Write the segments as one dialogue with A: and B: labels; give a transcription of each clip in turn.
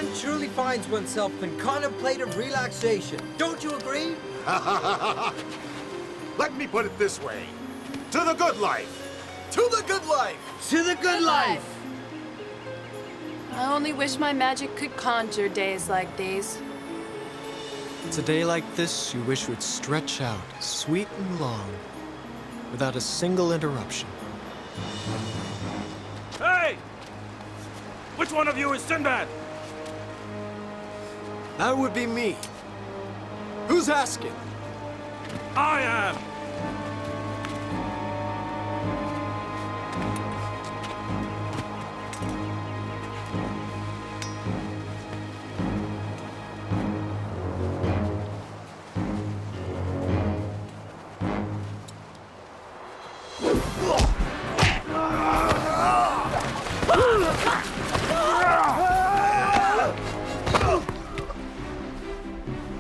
A: one truly finds oneself in contemplative relaxation. Don't you agree?
B: Let me put it this way. To the good life!
A: To the good life! To the good life!
C: I only wish my magic could conjure days like these.
D: It's a day like this you wish would stretch out, sweet and long, without a single interruption.
E: Hey! Which one of you is Sinbad?
D: That would be me. Who's asking?
E: I am!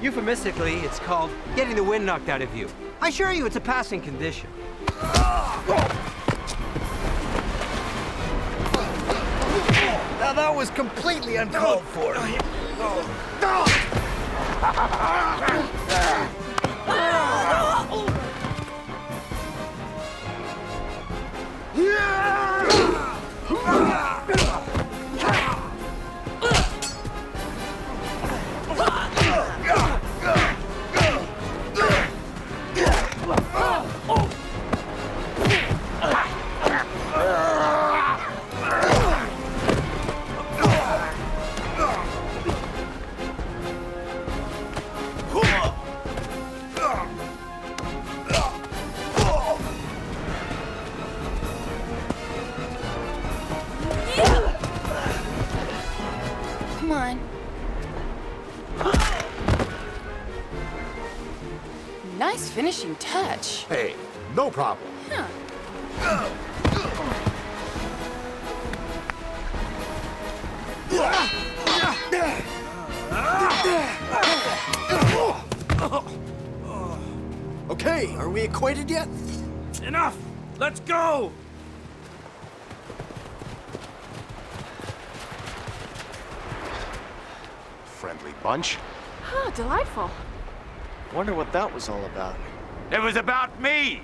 A: Euphemistically, it's called getting the wind knocked out of you. I assure you it's a passing condition. Now that was completely uncalled for.
C: Come on. Nice finishing touch.
B: Hey, no problem.
C: Huh.
D: Okay, are we acquainted yet?
E: Enough! Let's go!
B: Friendly bunch.
C: Oh, delightful.
D: Wonder what that was all about.
E: It was about me!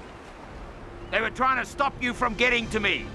E: They were trying to stop you from getting to me.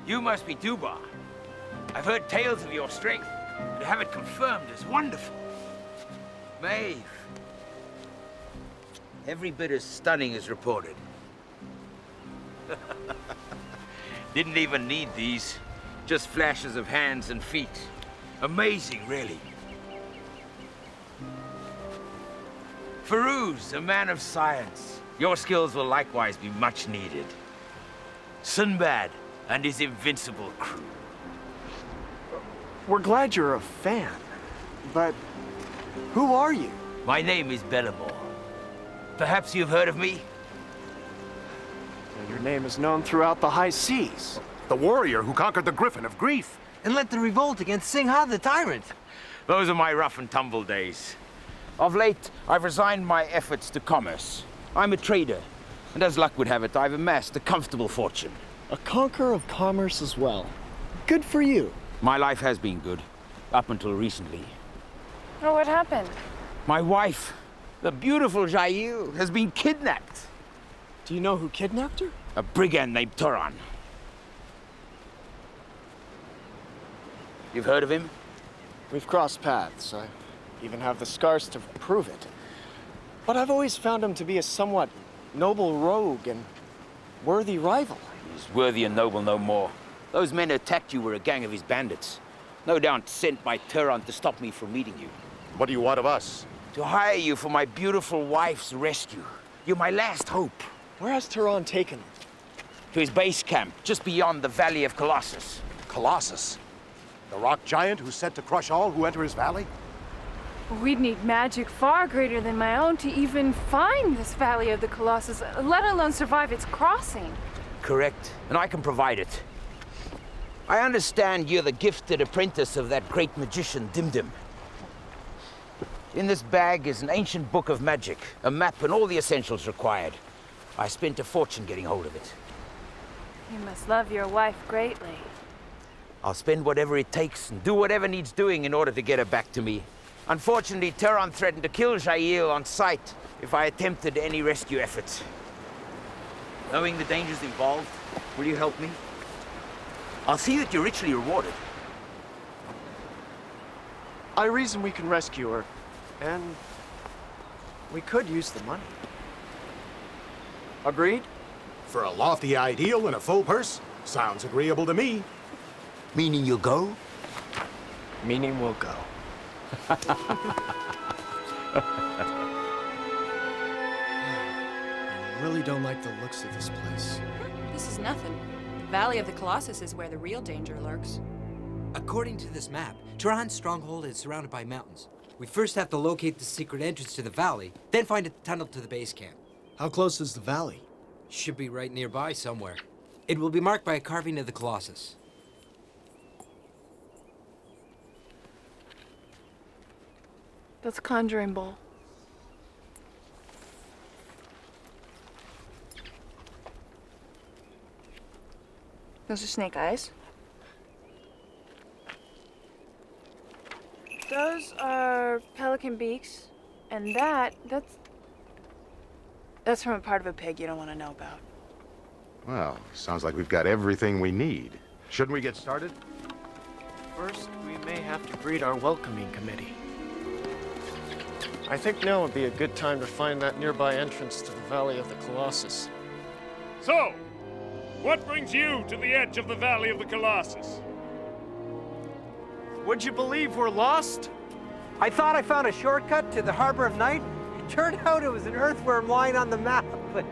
E: You must be Duba. I've heard tales of your strength, and to have it confirmed is wonderful. Maeve. Every bit as stunning as reported. Didn't even need these. Just flashes of hands and feet. Amazing, really. Farouz, a man of science. Your skills will likewise be much needed. Sinbad and his invincible crew.
D: We're glad you're a fan, but who are you?
E: My name is Bellamore. Perhaps you've heard of me?
D: Your name is known throughout the high seas.
B: The warrior who conquered the Griffin of Grief.
A: And led the revolt against Singha the tyrant.
E: Those are my rough and tumble days. Of late, I've resigned my efforts to commerce. I'm a trader, and as luck would have it, I've amassed a comfortable fortune.
D: A conqueror of commerce as well. Good for you.
E: My life has been good, up until recently.
C: Oh, what happened?
E: My wife, The beautiful Jael has been kidnapped.
D: Do you know who kidnapped her?
E: A brigand named Turan. You've heard of him?
D: We've crossed paths. I even have the scars to prove it. But I've always found him to be a somewhat noble rogue and worthy rival.
E: He's worthy and noble no more. Those men who attacked you were a gang of his bandits. No doubt sent by Turan to stop me from meeting you.
B: What do you want of us?
E: To hire you for my beautiful wife's rescue. You're my last hope.
D: Where has Turan taken him?
E: To his base camp, just beyond the Valley of Colossus.
B: Colossus? The rock giant who's set to crush all who enter his valley?
C: We'd need magic far greater than my own to even find this Valley of the Colossus, let alone survive its crossing.
E: Correct, and I can provide it. I understand you're the gifted apprentice of that great magician, Dimdim. In this bag is an ancient book of magic, a map and all the essentials required. I spent a fortune getting hold of it.
C: You must love your wife greatly.
E: I'll spend whatever it takes and do whatever needs doing in order to get her back to me. Unfortunately, Turan threatened to kill Jael on sight if I attempted any rescue efforts. Knowing the dangers involved, will you help me? I'll see that you're richly rewarded.
D: I reason we can rescue her, and we could use the money. Agreed?
B: For a lofty ideal and a full purse? Sounds agreeable to me.
E: Meaning you'll go?
D: Meaning we'll go. I really don't like the looks of this place.
C: This is nothing. The Valley of the Colossus is where the real danger lurks.
A: According to this map, Turan's stronghold is surrounded by mountains. We first have to locate the secret entrance to the valley, then find a tunnel to the base camp.
D: How close is the valley?
A: Should be right nearby somewhere. It will be marked by a carving of the Colossus.
C: That's a conjuring bowl. Those are snake eyes. Those are pelican beaks. And that's from a part of a pig you don't want to know about.
B: Well, sounds like we've got everything we need. Shouldn't we get started?
D: First, we may have to greet our welcoming committee. I think now would be a good time to find that nearby entrance to the Valley of the Colossus.
F: So, what brings you to the edge of the Valley of the Colossus?
D: Would you believe we're lost?
A: I thought I found a shortcut to the Harbor of Night. It turned out it was an earthworm lying on the map, but...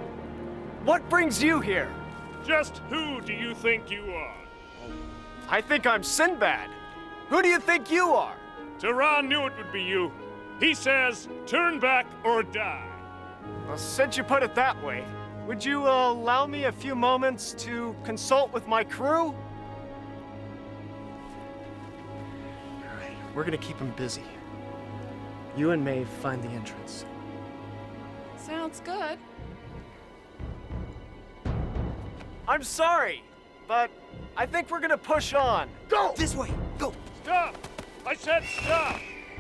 D: What brings you here?
F: Just who do you think you are?
D: I think I'm Sinbad. Who do you think you are?
F: Turan knew it would be you. He says, turn back or die.
D: Well, since you put it that way, would you allow me a few moments to consult with my crew? All right, we're gonna keep him busy. You and Maeve find the entrance.
C: Sounds good.
D: I'm sorry, but I think we're gonna push on.
B: Go!
A: This way! Go!
F: Stop! I said stop!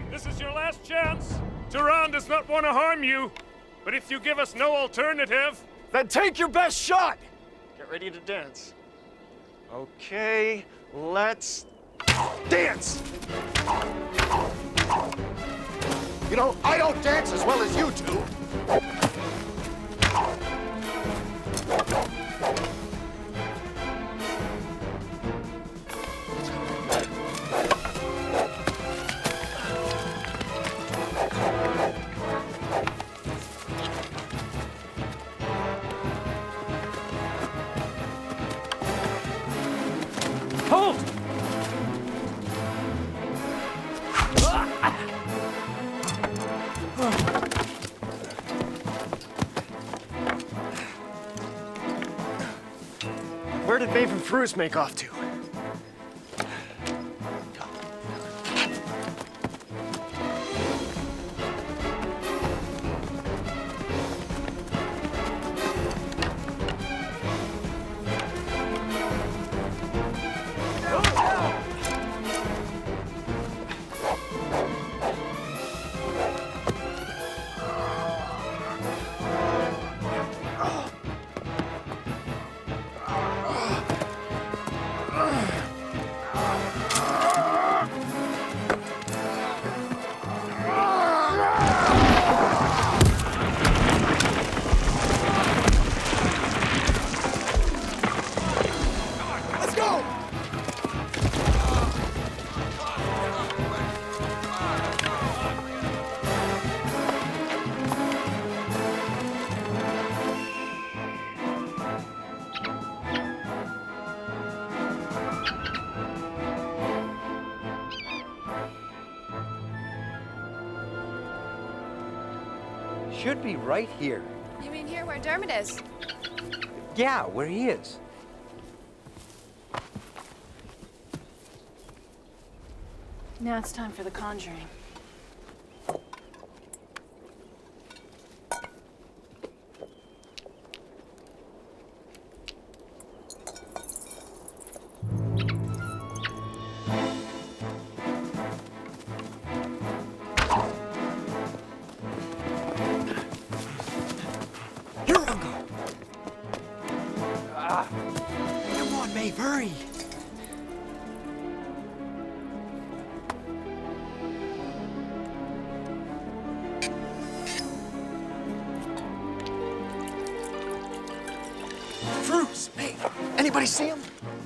F: This is your last chance. Turan does not want to harm you, but if you give us no alternative...
D: Then take your best shot! Get ready to dance. Okay, let's dance!
B: You know, I don't dance as well as you two.
A: Hold!
D: Where did Maeve and Fruze make off to?
A: should be right here.
C: You mean here where Dermot is?
A: Yeah, where he is.
C: Now it's time for the conjuring.
A: Here, Uncle. Come on, Maeve, hurry.
D: Bruce, hey, anybody see him?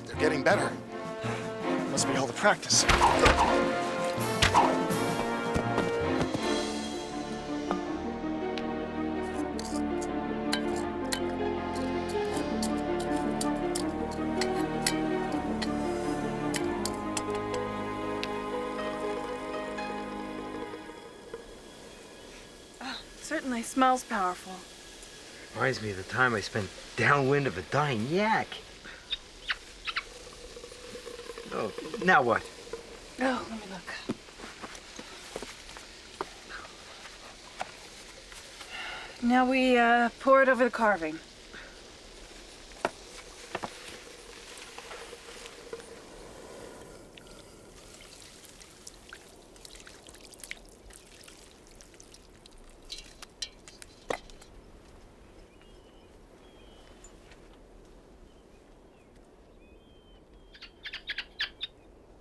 B: They're getting better.
D: Must be all the practice.
C: Certainly smells powerful.
A: Reminds me of the time I spent downwind of a dying yak. Oh, now what?
C: Oh, let me look. Now we pour it over the carving.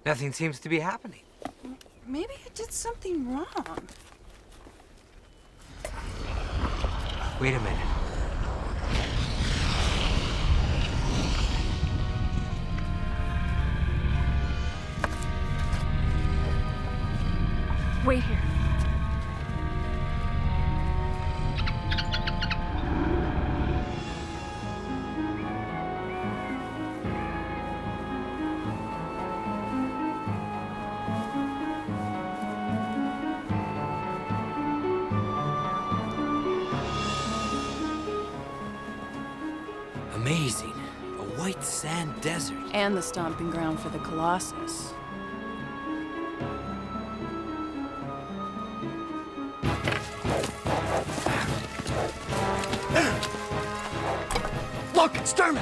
A: Nothing seems to be happening.
C: Maybe I did something wrong.
A: Wait a minute.
C: Wait here.
A: Amazing. A white sand desert.
C: And the stomping ground for the Colossus.
D: Look, it's Dermot!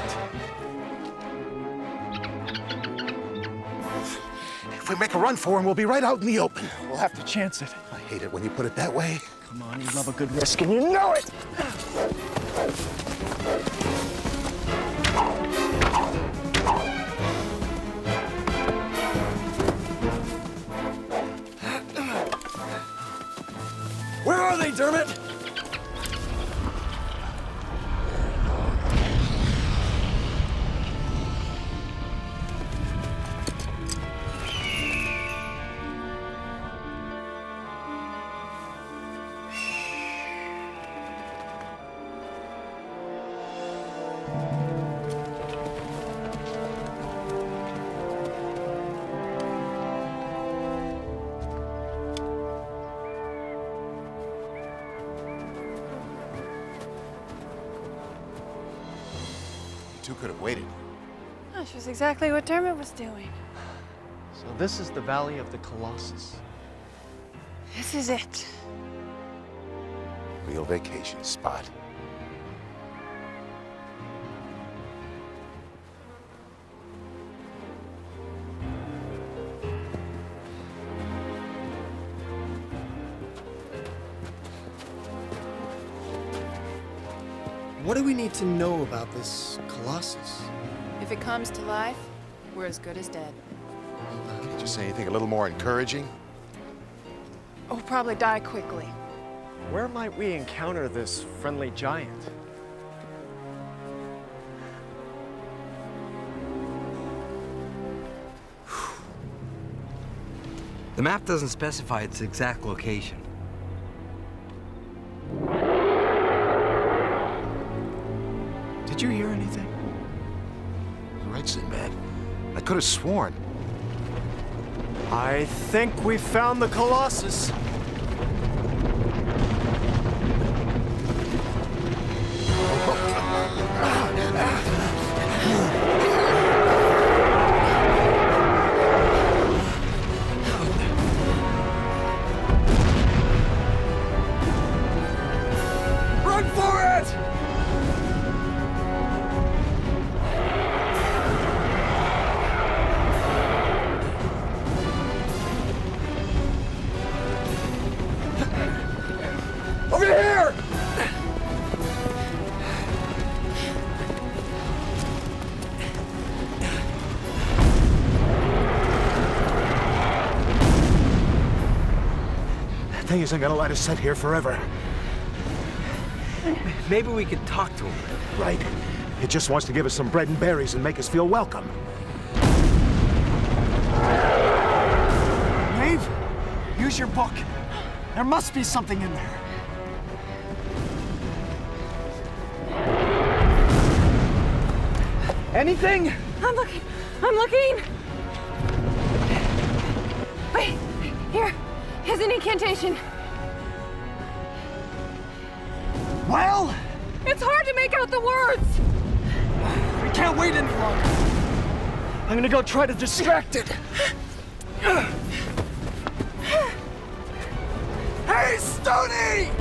B: If we make a run for him, we'll be right out in the open.
D: We'll have to chance it.
B: I hate it when you put it that way.
D: Come on, you love a good risk, and you know it! Where are they, Dermot?
B: Two could have waited.
C: Which was exactly what Dermot was doing.
D: So this is the Valley of the Colossus.
C: This is it.
B: Real vacation spot.
D: What do we need to know about this Colossus?
C: If it comes to life, we're as good as dead.
B: Did you say anything a little more encouraging?
C: We'll probably die quickly.
D: Where might we encounter this friendly giant?
A: The map doesn't specify its exact location.
D: Did you hear anything?
B: You're right, Sinbad. I could have sworn.
D: I think we found the Colossus.
G: thing isn't gonna let us sit here forever.
A: Maybe we could talk to him.
G: Right. It just wants to give us some bread and berries and make us feel welcome.
H: Maeve, use your book. There must be something in there. Anything?
C: I'm looking. I'm looking. Wait, here. Here's an incantation.
H: Well,
C: It's hard to make out the words.
H: we can't wait any longer. I'm gonna go try to distract it. Hey, Stoney!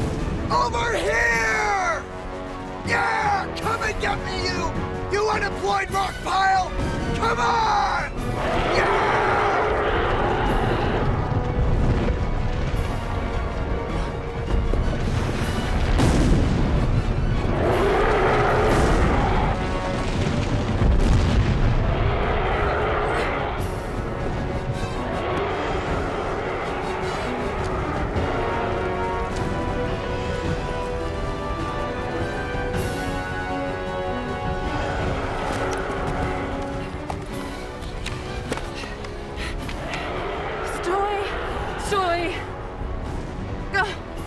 H: Over here! Yeah! Come and get me, you unemployed rock pile! Come on! Yeah!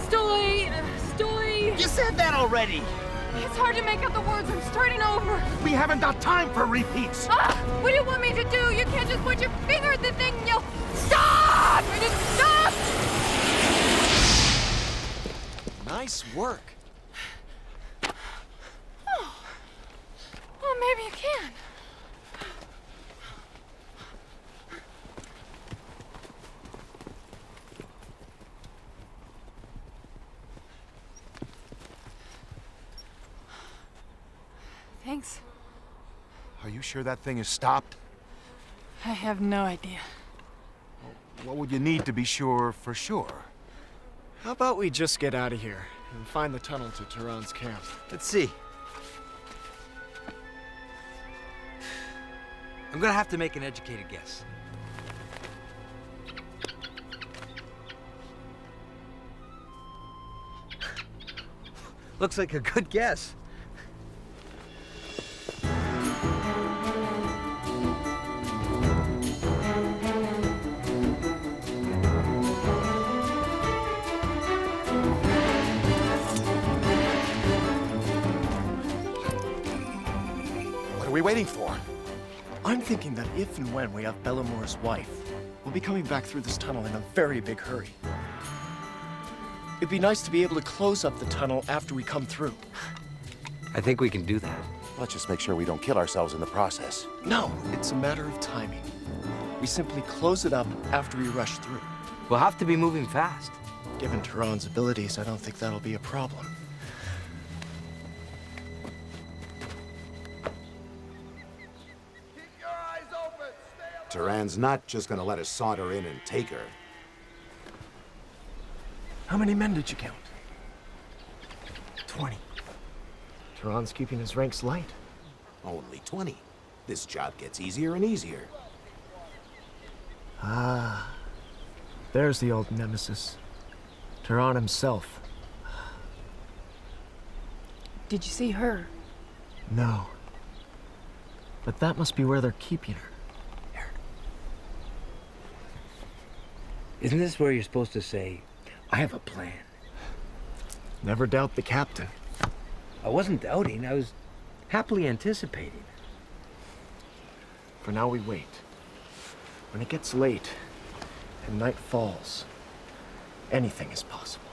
C: Stoy. Stoy.
E: You said that already.
C: It's hard to make out the words. I'm starting over.
G: We haven't got time for repeats.
C: What do you want me to do? You can't just point your finger at the thing and yell, stop! Just stop!
H: Nice work.
C: Well, maybe you can. Thanks.
G: Are you sure that thing is stopped?
C: I have no idea.
G: What would you need to be sure for sure?
D: How about we just get out of here and find the tunnel to Tehran's camp?
A: Let's see. I'm gonna have to make an educated guess. Looks like a good guess.
G: What are we waiting for?
D: I'm thinking that if and when we have Bellamore's wife, we'll be coming back through this tunnel in a very big hurry. It'd be nice to be able to close up the tunnel after we come through.
A: I think we can do that.
G: Let's just make sure we don't kill ourselves in the process.
D: No, it's a matter of timing. We simply close it up after we rush through.
A: We'll have to be moving fast.
D: Given Tehran's abilities, I don't think that'll be a problem.
B: Tehran's not just gonna let us saunter in and take her.
D: How many men did you count?
A: 20.
D: Tehran's keeping his ranks light.
B: Only 20. This job gets easier and easier.
D: Ah, there's the old nemesis. Tehran himself.
C: Did you see her?
D: No. But that must be where they're keeping her.
E: Isn't this where you're supposed to say, I have a plan?
D: Never doubt the captain.
E: I wasn't doubting, I was happily anticipating.
D: For now we wait. When it gets late and night falls, anything is possible.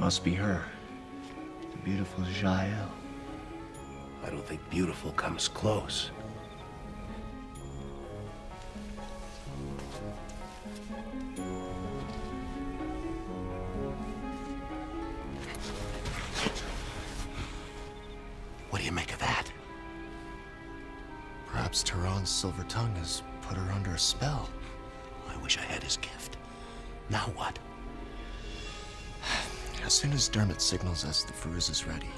D: must be her. The beautiful Jael.
I: I don't think beautiful comes close. What do you make of that?
D: Perhaps Tehran's silver tongue has put her under a spell.
I: I wish I had his gift. Now what?
D: As soon as Dermot signals us that Firuz is ready,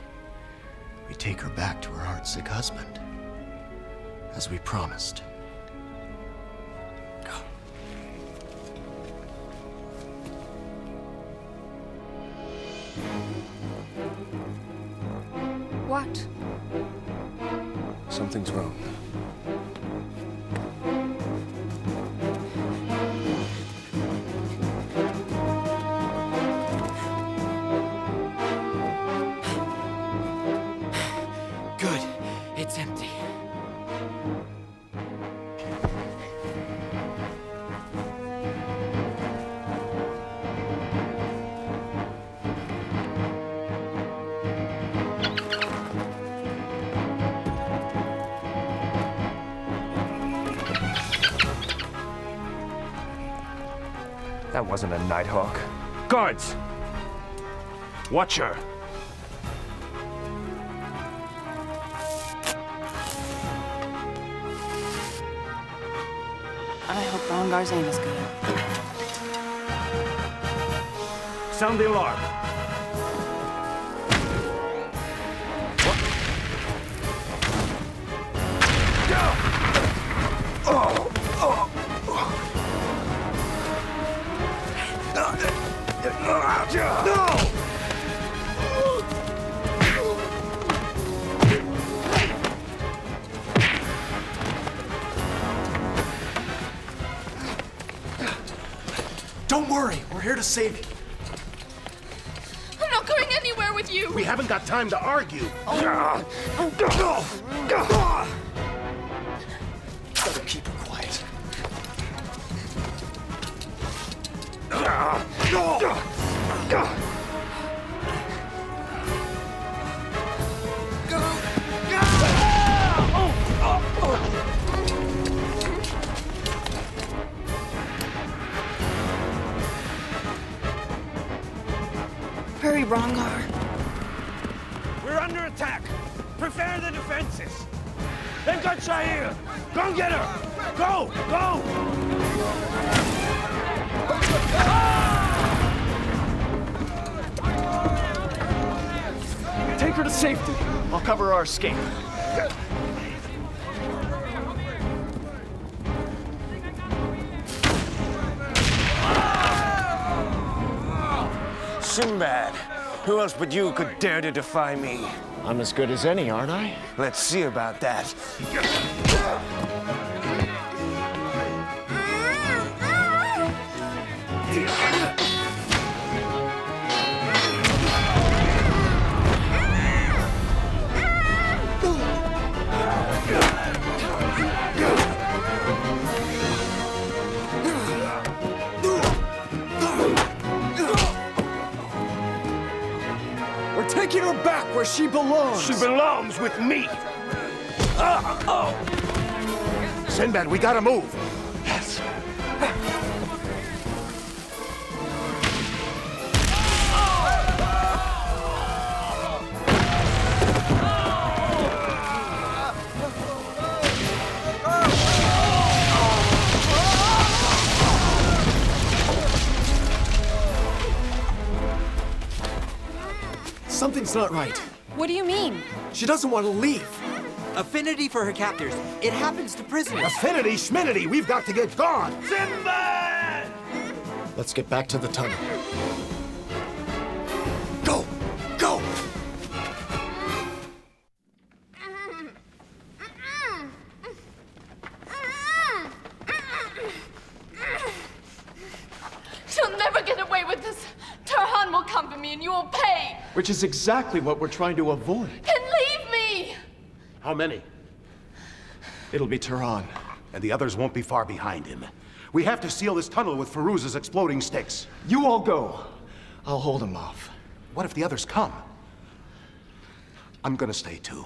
D: we take her back to her heartsick husband, as we promised. Go.
C: What?
D: Something's wrong.
A: Good. It's empty.
F: That wasn't a Nighthawk. Guards! Watch her.
J: I hope Rongar's aim is good.
F: Sound the alarm.
H: Don't worry, we're here to save you.
C: I'm not going anywhere with you!
I: We haven't got time to argue.
H: Better keep her quiet.
J: Hurry, Rongar.
F: We're under attack. Prepare the defenses. They've got Shahir. Go and get her. Go! Go!
H: Take her to safety. I'll cover our escape.
K: Sinbad, who else but you could dare to defy me?
D: I'm as good as any, aren't I?
K: Let's see about that.
H: We're taking her back where she belongs.
I: She belongs with me. Sinbad, we gotta move.
H: Yes. Something's not right.
C: What do you mean?
H: She doesn't want to leave.
A: Affinity for her captors. It happens to prisoners.
I: Affinity, schminity, we've got to get gone.
F: Sinbad!
D: Let's get back to the tunnel.
H: Go! Go!
C: She'll never get away with this. Tarhan will come for me and you will pay.
D: Which is exactly what we're trying to avoid.
C: Then leave me!
I: How many?
D: It'll be Tehran.
I: And the others won't be far behind him. We have to seal this tunnel with Firuz's exploding sticks.
D: You all go. I'll hold him off.
G: What if the others come? I'm gonna stay too.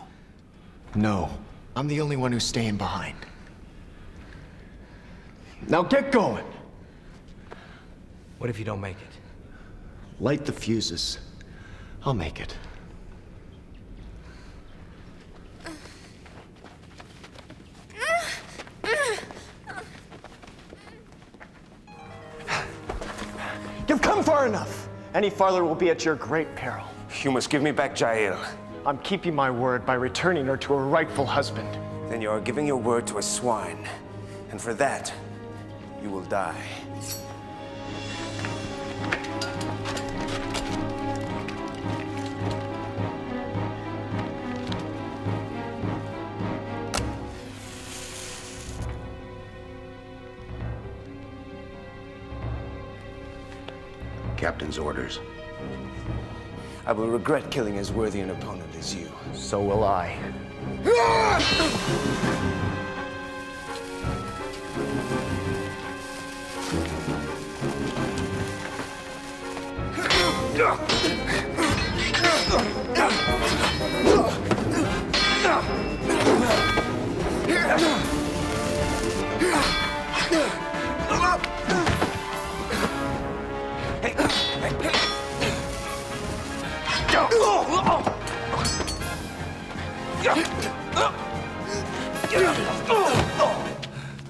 D: No, I'm the only one who's staying behind. Now get going!
A: What if you don't make it?
D: Light the fuses. I'll make it. You've come far enough. Any farther will be at your great peril.
K: You must give me back Jael.
D: I'm keeping my word by returning her to her rightful husband.
K: Then you are giving your word to a swine. And for that, you will die.
B: Captain's orders.
K: I will regret killing as worthy an opponent as you.
D: So will I.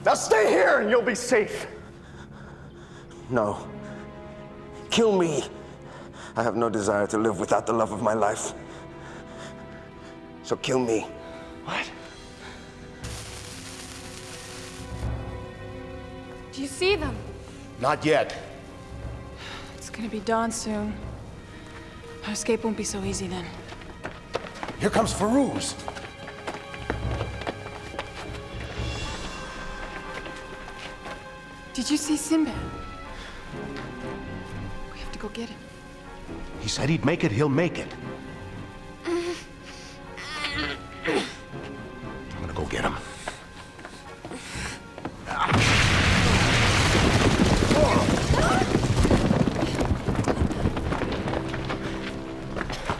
D: Now stay here and you'll be safe.
K: No. Kill me. I have no desire to live without the love of my life. So kill me.
D: What?
C: Do you see them?
G: Not yet.
C: It's gonna be dawn soon. Our escape won't be so easy then.
G: Here comes Firuz.
C: Did you see Sinbad? We have to go get him.
G: He said he'd make it, he'll make it. I'm gonna go get him.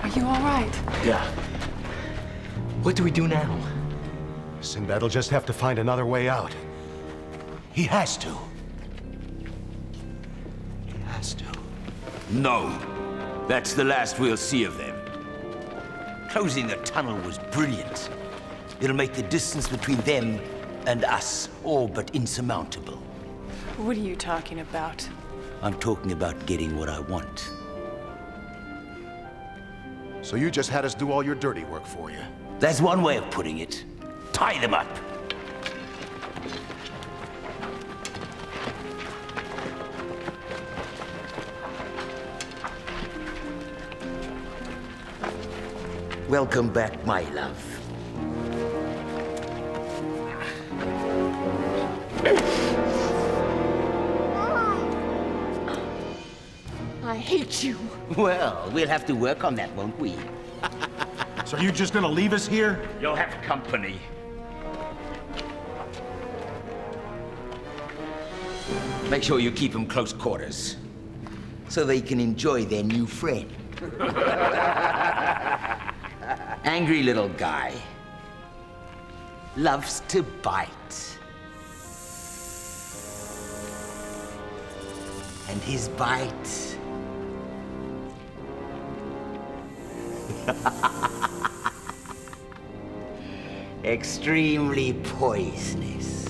C: Are you all right?
G: Yeah.
A: What do we do now?
G: Sinbad'll just have to find another way out. He has to. He has to.
E: No. That's the last we'll see of them. Closing the tunnel was brilliant. It'll make the distance between them and us all but insurmountable.
C: What are you talking about?
E: I'm talking about getting what I want.
G: So you just had us do all your dirty work for you.
E: That's one way of putting it. Tie them up. Welcome back, my love.
C: I hate you.
E: Well, we'll have to work on that, won't we?
G: So you just gonna leave us here?
E: You'll have company. Make sure you keep them close quarters, so they can enjoy their new friend. Angry little guy. Loves to bite. And his bite... extremely poisonous.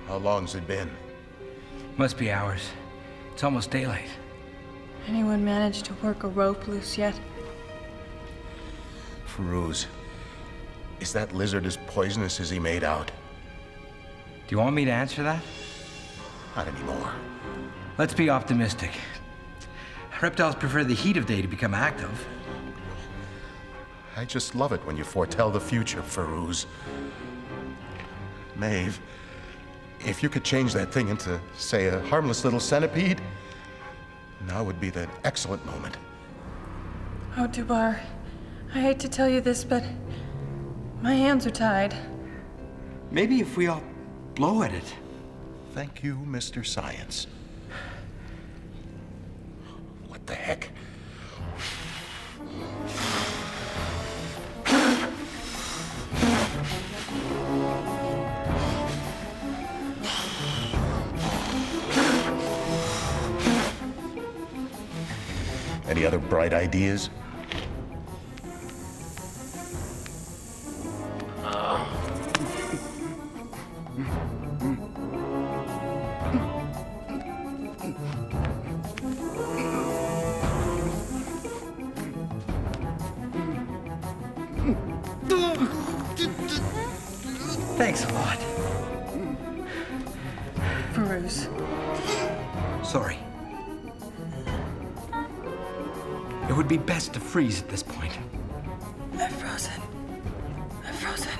G: How long's it been?
A: Must be hours. It's almost daylight.
C: Anyone managed to work a rope loose yet?
G: Firuz, is that lizard as poisonous as he made out?
A: Do you want me to answer that?
G: Not anymore.
A: Let's be optimistic. Reptiles prefer the heat of day to become active.
G: I just love it when you foretell the future, Firuz. Maeve, if you could change that thing into, say, a harmless little centipede, Now would be the excellent moment.
C: Oh, Dubar, I hate to tell you this, but my hands are tied.
A: Maybe if we all blow at it.
G: Thank you, Mr. Science. What the heck? Any other bright ideas?
A: Thanks a lot.
C: Bruce.
A: Sorry. It would be best to freeze at this point.
C: I'm frozen. I'm frozen.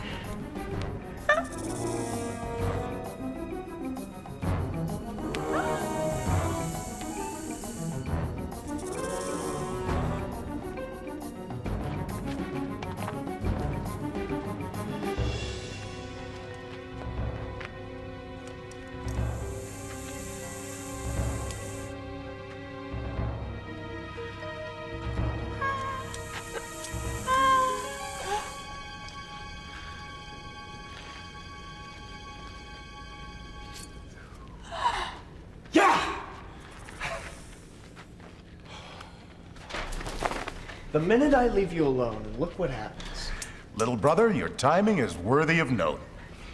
D: The minute I leave you alone, look what happens.
G: Little brother, your timing is worthy of note.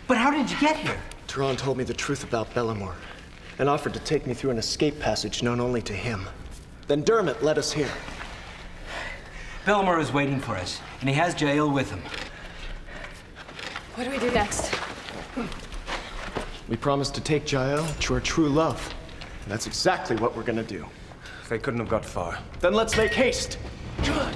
A: But how did you get here?
D: Turan told me the truth about Bellamore and offered to take me through an escape passage known only to him. Then Dermot led us here.
A: Bellamore is waiting for us, and he has Jael with him.
C: What do we do next?
D: We promised to take Jael to her true love. And that's exactly what we're gonna do.
H: They couldn't have got far.
D: Then let's make haste. Good.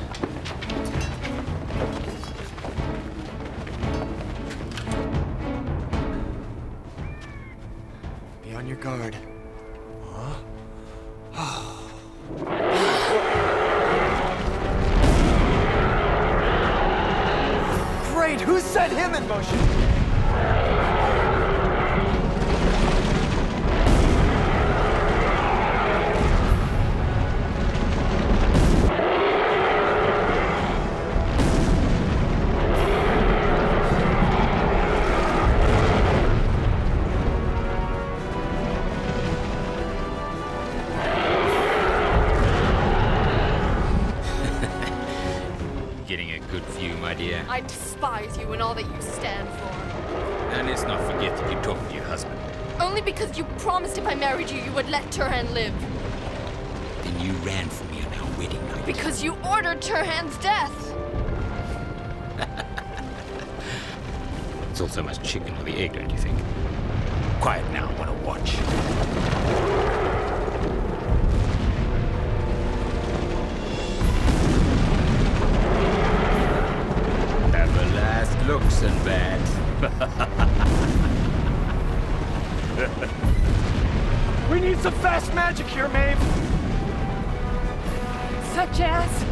D: Be on your guard. Great! Who set him in motion?
L: Getting a good view, my dear.
M: I despise you and all that you stand for.
L: And let's not forget that you talked to your husband.
M: Only because you promised if I married you, you would let Turhan live.
L: Then you ran from me on our wedding night.
M: Because you ordered Turhan's death.
L: It's all so much chicken or the egg, don't you think? Quiet now, I want to watch. Have a last look, Sinbad.
H: We need some fast magic here, Maeve.
C: Such as?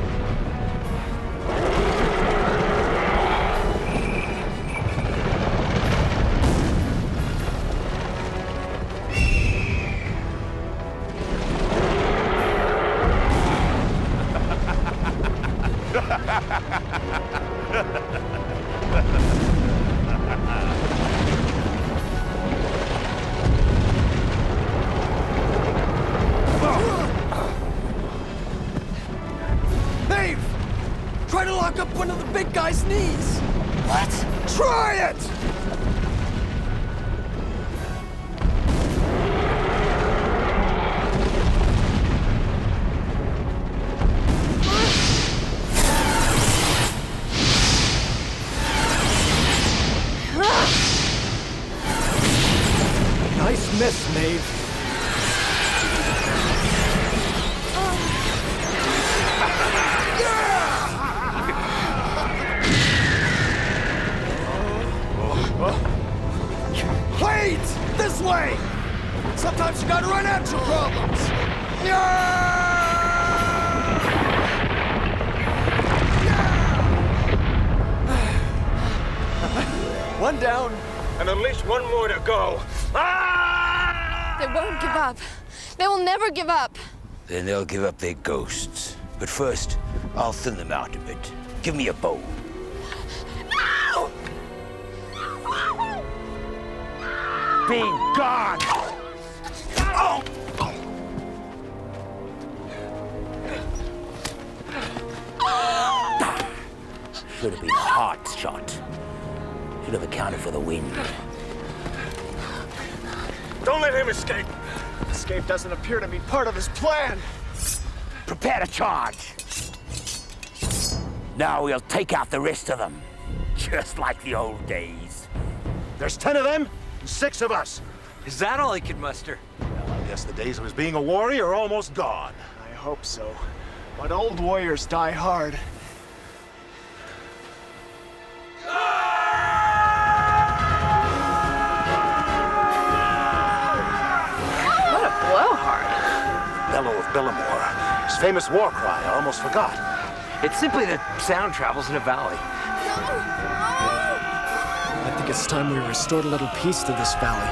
H: Maeve! Try to lock up one of the big guy's knees!
C: What?
H: Try it! Nice miss, Maeve. Wait! This way! Sometimes you gotta run at your problems! Yeah! one down.
I: And at least one more to go.
M: They won't give up. They will never give up.
E: Then they'll give up their ghosts. But first, I'll thin them out a bit. Give me a bow.
M: No!
E: Be gone! Oh! Should have been a hard shot. Should have accounted for the wind.
I: Don't let him escape.
D: Escape doesn't appear to be part of his plan.
E: Prepare to charge. Now we'll take out the rest of them. Just like the old days.
G: There's 10 of them and 6 of us.
A: Is that all he could muster?
G: Well, I guess the days of his being a warrior are almost gone.
D: I hope so. But old warriors die hard.
C: What a blowhard.
G: Bellow of Bellamore. His famous war cry, I almost forgot.
A: It's simply that sound travels in a valley.
D: I think it's time we restored a little peace to this valley.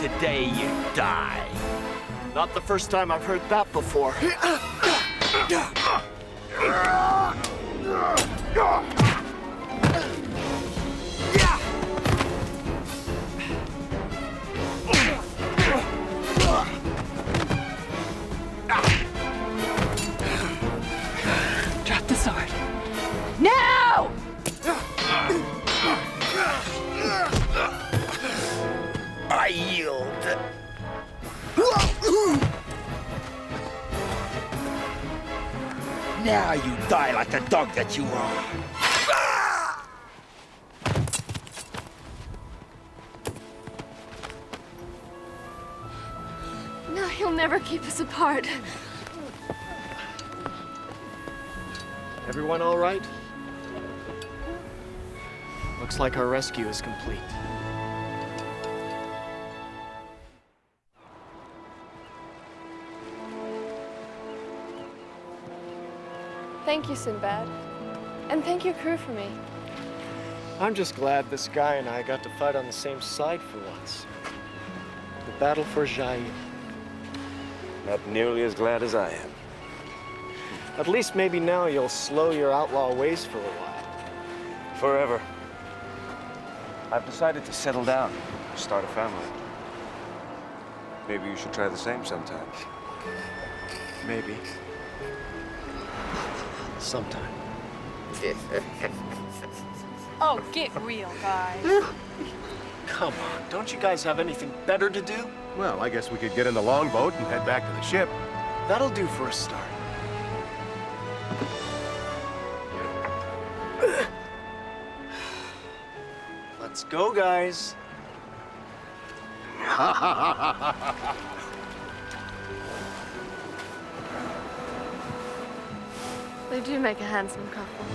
E: Today you die.
D: Not the first time I've heard that before.
C: Drop the sword. Now!
E: I yield. Now you die like the dog that you are.
M: No, he'll never keep us apart.
D: Everyone all right? Looks like our rescue is complete.
C: Thank you, Sinbad. And thank your crew for me.
D: I'm just glad this guy and I got to fight on the same side for once. The battle for Jair.
K: Not nearly as glad as I am.
D: At least maybe now you'll slow your outlaw ways for a while.
K: Forever. I've decided to settle down, start a family. Maybe you should try the same sometime.
D: Maybe. Sometime.
C: Oh, get real, guys.
D: Come on, don't you guys have anything better to do?
G: Well, I guess we could get in the longboat and head back to the ship.
D: That'll do for a start. Let's go, guys.
C: They do make a handsome couple.